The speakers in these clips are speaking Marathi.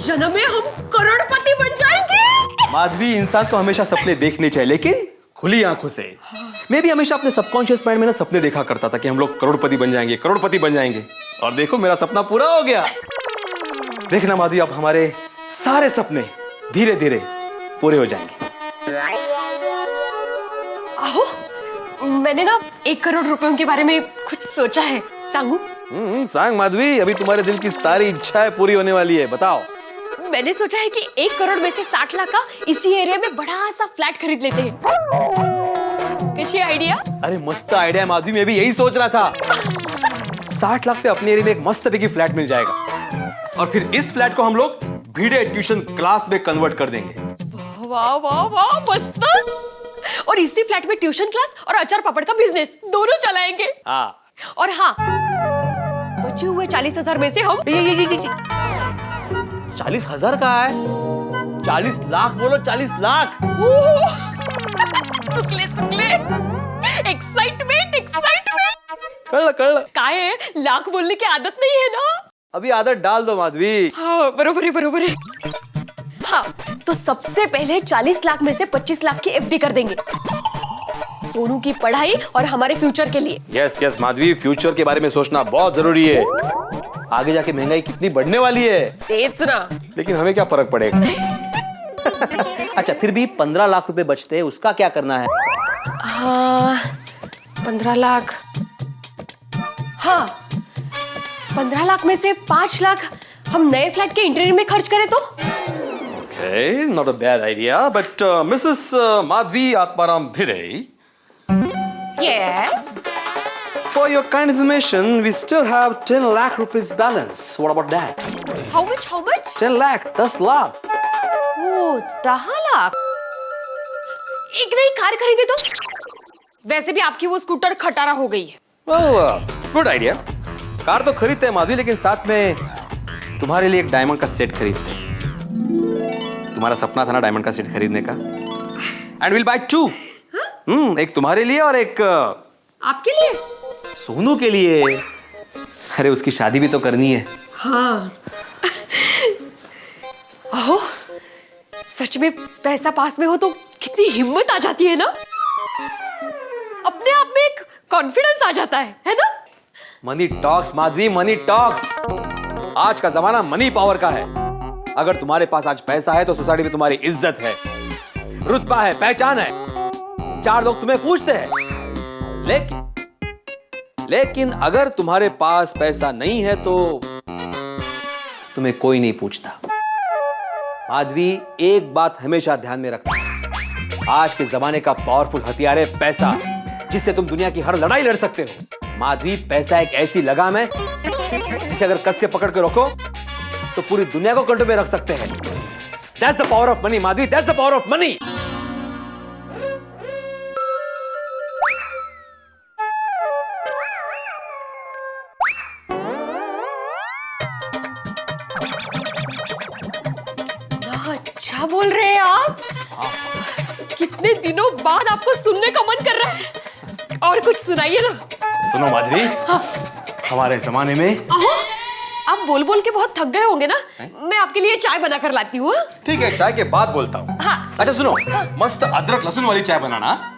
जन्म में हम करोड़पति बन जाएंगे। माधवी, इंसान को हमेशा सपने देखने चाहिए, लेकिन खुली आंखों से। मैं भी हमेशा अपने सबकॉन्शियस माइंड में ना सपने देखा करता था कि हम लोग करोड़पति बन जाएंगे, करोड़पति बन जाएंगे। और देखो मेरा सपना पूरा हो गया। देखना माधवी, अब हमारे सारे सपने धीरे धीरे पूरे हो जाएंगे। आओ, मैंने ना 1 करोड़ रुपयों के बारे में कुछ सोचा है, सांगू? सांग माधवी, अभी तुम्हारे दिल की सारी इच्छाएं पूरी होने वाली है, बताओ। मैंने सोचा है कि 1 करोड़ में से 60 लाख का इसी एरिया में बड़ा सा फ्लैट खरीद लेते हैं। कैसी आइडिया? अरे मस्त आइडिया माधवी, मैं भी यही सोच रहा था। 60 लाख पे अपने एरिया में एक मस्त पैकी फ्लैट मिल जाएगा और फिर इस फ्लैट को हम लोग भिड़े ट्यूशन क्लास में कन्वर्ट कर देंगे। वाह वाह वाह, मस्त। और इसी फ्लैट में ट्यूशन क्लास और अचार पापड़ का बिजनेस दोनों चलाएंगे। और हाँ, बचे हुए 40,000 में से हम 40,000 का है? 40 लाख बोलो, 40 लाख। सुकले सुकले, एक्साइटमेंट एक्साइटमेंट। कर काहे, लाख बोलने की आदत नहीं है ना? अभी आदत डाल दो माधवी। हाँ, बरोबर है बरोबर है। हाँ, तो सबसे पहले 40 लाख में से 25 लाख की एफडी कर देंगे, सोनू की पढ़ाई और हमारे फ्यूचर के लिए। यस यस माधवी, फ्यूचर के बारे में सोचना बहुत जरूरी है। आगे जाके महंगाई कितनी बढ़ने वाली है। तेज ना, लेकिन हमें क्या फर्क पड़ेगा। अच्छा, फिर भी 15 लाख रुपए बचते हैं, उसका क्या करना है? हाँ, 15 लाख। हाँ, 15 लाख में से 5 लाख हम नए फ्लैट के इंटीरियर में खर्च करें तो? Okay, not a bad idea, but Mrs. Madhvi Atmaram Bhirei. Yes. For your kind information, we still have 10 lakh rupees balance. What about that? How much? How much? 10 lakh, 10 lakh. ओह, 10 लाख। एक नई कार खरीदे तो? वैसे भी आपकी वो स्कूटर खटारा हो गई है। Well, good idea. कार तो खरीदते हैं माधवी, लेकिन साथ में तुम्हारे लिए एक डायमंड का सेट खरीदते हैं। तुम्हारा सपना था ना डायमंड का सेट खरीदने का। End will buy 2। एक तुम्हारे लिए और एक आपके लिए? सोनू के लिए। अरे उसकी शादी भी तो करनी है। हाँ। ओह, सच में पैसा पास में हो तो कितनी हिम्मत आ जाती है ना? अपने आप में एक कॉन्फिडेंस आ जाता है ना? मनी टॉक्स माधवी, मनी टॉक्स। आज का जमाना मनी पावर का है। अगर तुम्हारे पास आज पैसा है तो सोसाइटी में तुम्हारी इज्जत है, रुतबा है, पहचान है, 4 लोग तुम्हें पूछते हैं। लेकिन अगर तुम्हारे पास पैसा नहीं है तो तुम्हें कोई नहीं पूछता। माधवी, एक बात हमेशा ध्यान में रखना, आज के जमाने का पावरफुल हथियार है पैसा, जिससे तुम दुनिया की हर लड़ाई लड़ सकते हो। माधवी, पैसा एक ऐसी लगाम है जिसे अगर कस के पकड़ के रखो तो पूरी दुनिया को कंट्रोल में रख सकते हैं। That's the power of money, Madhavi, that's the power of money. अच्छा बोल रहे हैं आप। कितने दिनों बाद आपको सुनने का मन कर रहा है। और कुछ सुनाइए ना। सुनो माधवी, हमारे जमाने में आप बोल बोल के बहुत थक गए होंगे ना, मैं आपके लिए चाय बना कर लाती हूँ। ठीक है, चाय के बाद बोलता हूँ। हाँ। अच्छा सुनो, मस्त अदरक लहसुन वाली चाय बनाना।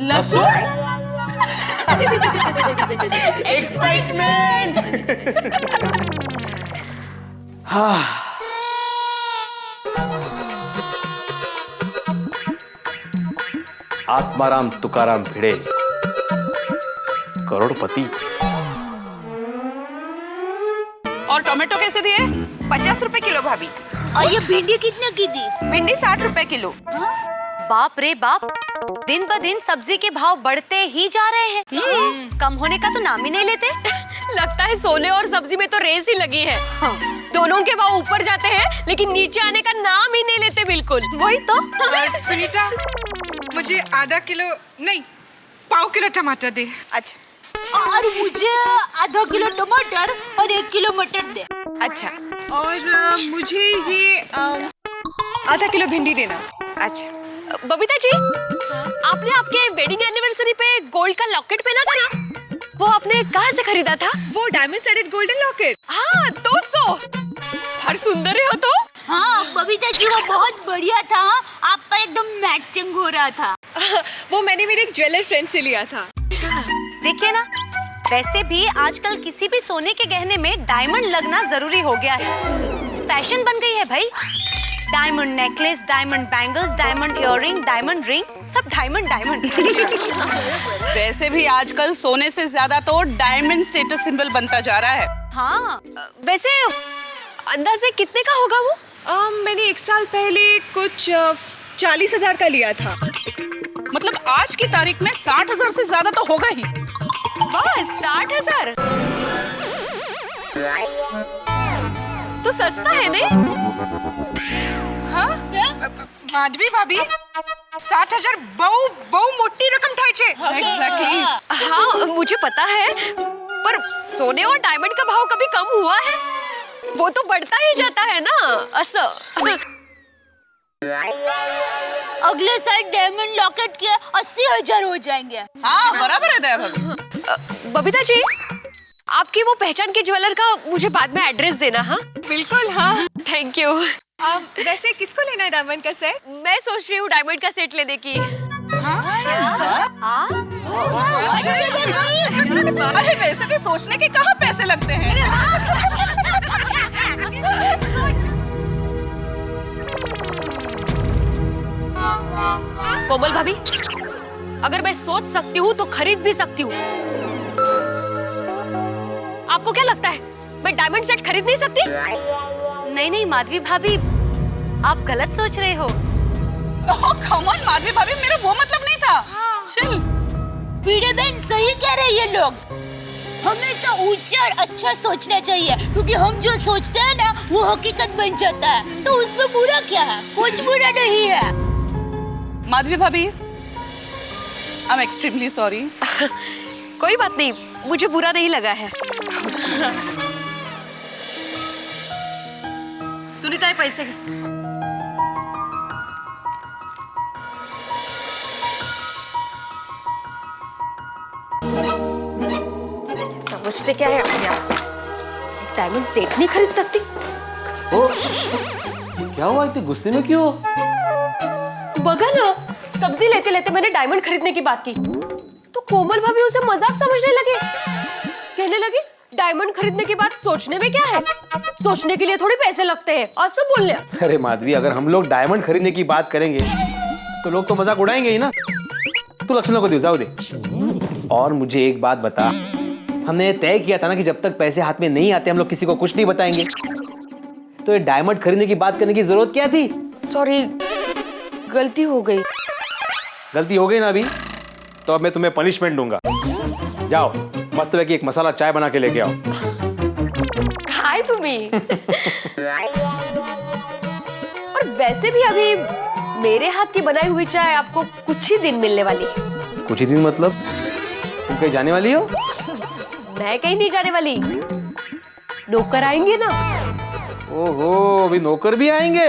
लहसुन? एक्साइटमेंट। हाँ। आत्माराम तुकाराम भिड़े, करोड़पति। और टोमेटो कैसे दिए? 50 रुपए किलो भाभी। और ये भिंडी कितने की दी? भिंडी 60 रुपए किलो। बाप रे बाप, दिन ब दिन सब्जी के भाव बढ़ते ही जा रहे हैं। कम होने का तो नाम ही नहीं लेते। लगता है सोने और सब्जी में तो रेस ही लगी है। दोनों के भाव ऊपर जाते हैं लेकिन नीचे आने का नाम ही नहीं लेते बिल्कुल। वही तो। सुनीता, मुझे आधा किलो नहीं, पाव किलो टमाटर दे। अच्छा और मुझे आधा किलो टमाटर और 1 किलो मटर दे। अच्छा। और मुझे ये आधा किलो भिंडी देना। अच्छा। बबीता जी, आपने आपके वेडिंग एनिवर्सरी पे गोल्ड का लॉकेट पहना था ना, वो आपने कहाँ से खरीदा था? वो डायमंड स्टडेड गोल्डन लॉकेट। हाँ दोस्तों, हर सुंदर हो तो। हाँ बबीता जी वो बहुत बढ़िया था। आप पर एकदम मैचिंग हो रहा था। वो मैंने मेरे एक ज्वेलर फ्रेंड से लिया था। देखिए ना, वैसे भी आजकल किसी भी सोने के गहने में डायमंड लगना जरूरी हो गया है। फैशन बन गई है भाई। Diamond necklace, diamond bangles, diamond earring, diamond ring, सब डायमंड डायमंड। वैसे भी आजकल सोने से ज्यादा तो डायमंड स्टेटस सिंबल बनता जा रहा है। हाँ, वैसे अंदाजे कितने का होगा वो? मैंने 1 साल पहले कुछ 40,000 का लिया था। मतलब आज की तारीख में 60,000 से ज्यादा तो होगा ही। बस 60,000 तो सस्ता है नहीं? हाँ? माधवी भाभी 60,000 बहु मोटी रकम था छे। एग्जैक्टली। हाँ मुझे पता है, पर सोने और डायमंड का भाव कभी कम हुआ है? वो तो बढ़ता ही जाता है ना। असं अगले साल डायमंड लॉकेट के 80,000 हो जाएंगे। हाँ बराबर है दया भाभी। बबीता जी, आपकी वो पहचान के ज्वेलर का मुझे बाद में एड्रेस देना। हाँ बिल्कुल हाँ। Thank you. वैसे किसको लेना है डायमंड का सेट? मैं सोच रही हूँ डायमंड का सेट लेने की। अरे वैसे भी सोचने के कहाँ पैसे लगते हैं। कोमल भाभी, अगर मैं सोच सकती हूँ तो खरीद भी सकती हूँ। आपको क्या लगता है मैं डायमंड सेट खरीद नहीं सकती? नहीं नहीं माधवी भाभी, आप गलत सोच रहे हो। ओह कम ऑन माधवी भाभी, मेरा वो मतलब नहीं था। चिल। पीड़े बहन सही कह रही है। लोग हमेशा ऊंचा और अच्छा सोचना चाहिए, क्योंकि हम जो सोचते हैं ना वो हकीकत बन जाता है। तो उसमें बुरा क्या है? कुछ बुरा नहीं है। माधवी भाभी, आई एम एक्सट्रीमली सॉरी। कोई बात नहीं, मुझे बुरा नहीं लगा है। सुनीता, पैसे समझते क्या है अपने आप? एक डायमंड सेट नहीं खरीद सकती? ओ, क्या हुआ, इतने गुस्से में क्यों? बगा ना, सब्जी लेते लेते मैंने डायमंड खरीदने की बात की तो कोमल भाभी उसे मजाक समझने लगे। कहने लगी डायमंड खरीदने की बात सोचने में क्या है, सोचने के लिए थोड़ी पैसे लगते हैं। और सब बोल लिया। अरे माधवी, अगर हम लोग डायमंड खरीदने की बात करेंगे तो लोग तो मजाक उड़ाएंगे ही ना। तू लक्षणों को जाओ दे। और मुझे एक बात बता, हमने तय किया था ना कि जब तक पैसे हाथ में नहीं आते हम लोग किसी को कुछ नहीं बताएंगे। तो ये डायमंड खरीदने की बात करने की जरूरत क्या थी? सॉरी, गलती हो गई। गलती हो गई ना अभी, तो अब मैं तुम्हें पनिशमेंट दूंगा। जाओ मस्त है कि एक मसाला चाय बना के लेके आओ। हाय तुम्हें। और वैसे भी अभी मेरे हाथ की बनाई हुई चाय आपको कुछ ही दिन मिलने वाली है। कुछ ही दिन मतलब? तुम कहीं जाने वाली हो? मैं कहीं नहीं जाने वाली, नौकर आएंगे ना। ओहो, अभी नौकर भी आएंगे?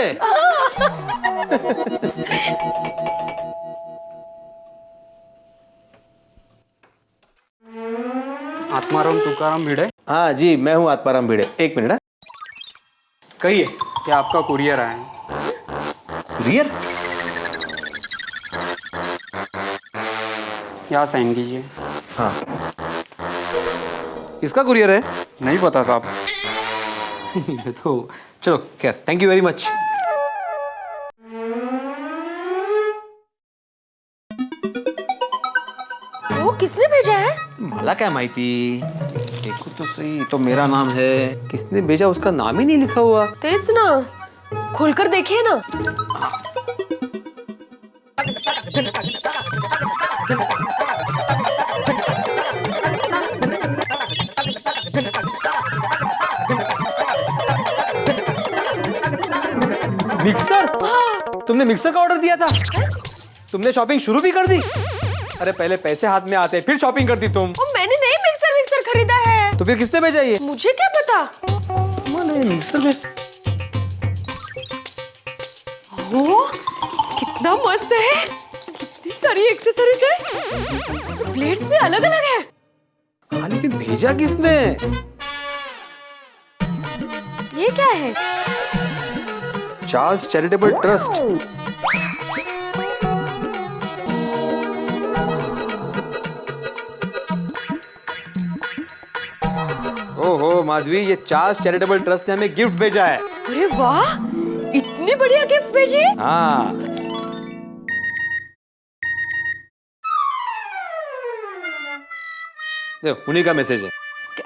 आत्माराम तुकाराम भिड़े। हाँ जी, मैं हूँ आत्माराम भिड़े। एक मिनट। कहिए कि आपका कुरियर आया है। कुरियर? यहाँ साइन कीजिए। हाँ। किसका कुरियर है? नहीं पता साहब। तो चलो, खैर, थैंक यू वेरी मच। वो किसने भेजा है? मला क्या माहिती, देखो तो सही। तो मेरा नाम है, किसने भेजा उसका नाम ही नहीं लिखा हुआ। तेज ना, खोलकर देखिए ना। मिक्सर? तुमने मिक्सर का ऑर्डर दिया था? तुमने शॉपिंग शुरू भी कर दी? अरे पहले पैसे हाथ में आते फिर शॉपिंग करती तुम। मैंने नहीं मिक्सर खरीदा है। तो फिर किसने भेजा ये? मुझे क्या पता। मिक्सर भेज। वो कितना मस्त है, कितनी सारी एक्सेसरीज है, ब्लेड्स भी अलग अलग है। हाँ, लेकिन भेजा किसने? ये क्या है? Charles charitable trust. ओहो माधवी, ये चार्ल्स चैरिटेबल ट्रस्ट ने हमें गिफ्ट भेजा है। अरे वाह, इतनी बढ़िया गिफ्ट भेजी। हाँ, देखो उन्हीं का मैसेज है।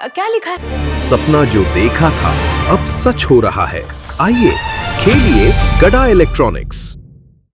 क्या लिखा है? सपना जो देखा था अब सच हो रहा है। आइए खेलिए गड़ा इलेक्ट्रॉनिक्स।